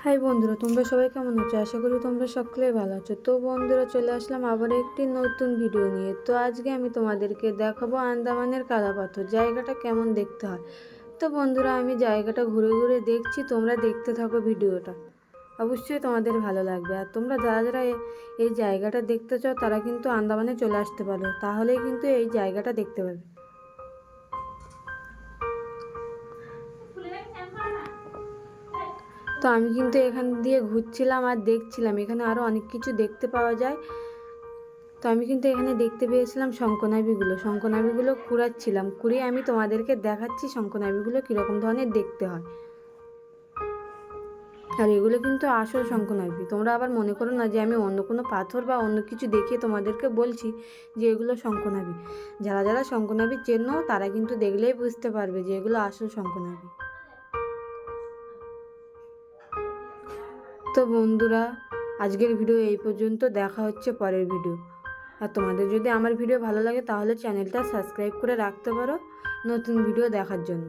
High বন্ধুরা, তোমরা সবাই কেমন আছো? আশা করি তোমরা সকলেই ভালো আছো। তো বন্ধুরা, চলে আসলাম আবার একটি নতুন ভিডিও নিয়ে। তো আজকে আমি তোমাদেরকে দেখাবো আন্দামানের কালাপাথর জায়গাটা কেমন দেখতে হয়। তো বন্ধুরা, আমি জায়গাটা ঘুরে ঘুরে দেখছি, তোমরা দেখতে থাকো ভিডিওটা। অবশ্যই তোমাদের ভালো লাগবে। আর তোমরা যারা যারা এই জায়গাটা দেখতে চাও তারা কিন্তু আন্দামানে চলে আসতে পারো, তাহলেই কিন্তু এই জায়গাটা দেখতে পাবে। তো আমি কিন্তু এখান দিয়ে ঘুরছিলাম আর দেখছিলাম, এখানে আরও অনেক কিছু দেখতে পাওয়া যায়। তো আমি কিন্তু এখানে দেখতে পেয়েছিলাম শঙ্খনাভিগুলো কুড়াচ্ছিলাম, কুড়িয়ে আমি তোমাদেরকে দেখাচ্ছি শঙ্খনাভিগুলো কীরকম ধরনের দেখতে হয়। আর এগুলো কিন্তু আসল শঙ্খনাভি। তোমরা আবার মনে করো না যে আমি অন্য কোনো পাথর বা অন্য কিছু দেখিয়ে তোমাদেরকে বলছি যে এগুলো শঙ্খনাভি। যারা যারা শঙ্খনাভি চেনো তারা কিন্তু দেখলেই বুঝতে পারবে যে এগুলো আসল শঙ্খনাভি। তো বন্ধুরা, আজকের ভিডিও এই পর্যন্ত। দেখা হচ্ছে পরের ভিডিও। আর তোমাদের যদি আমার ভিডিও ভালো লাগে তাহলে চ্যানেলটা সাবস্ক্রাইব করে রাখতে পারো নতুন ভিডিও দেখার জন্য।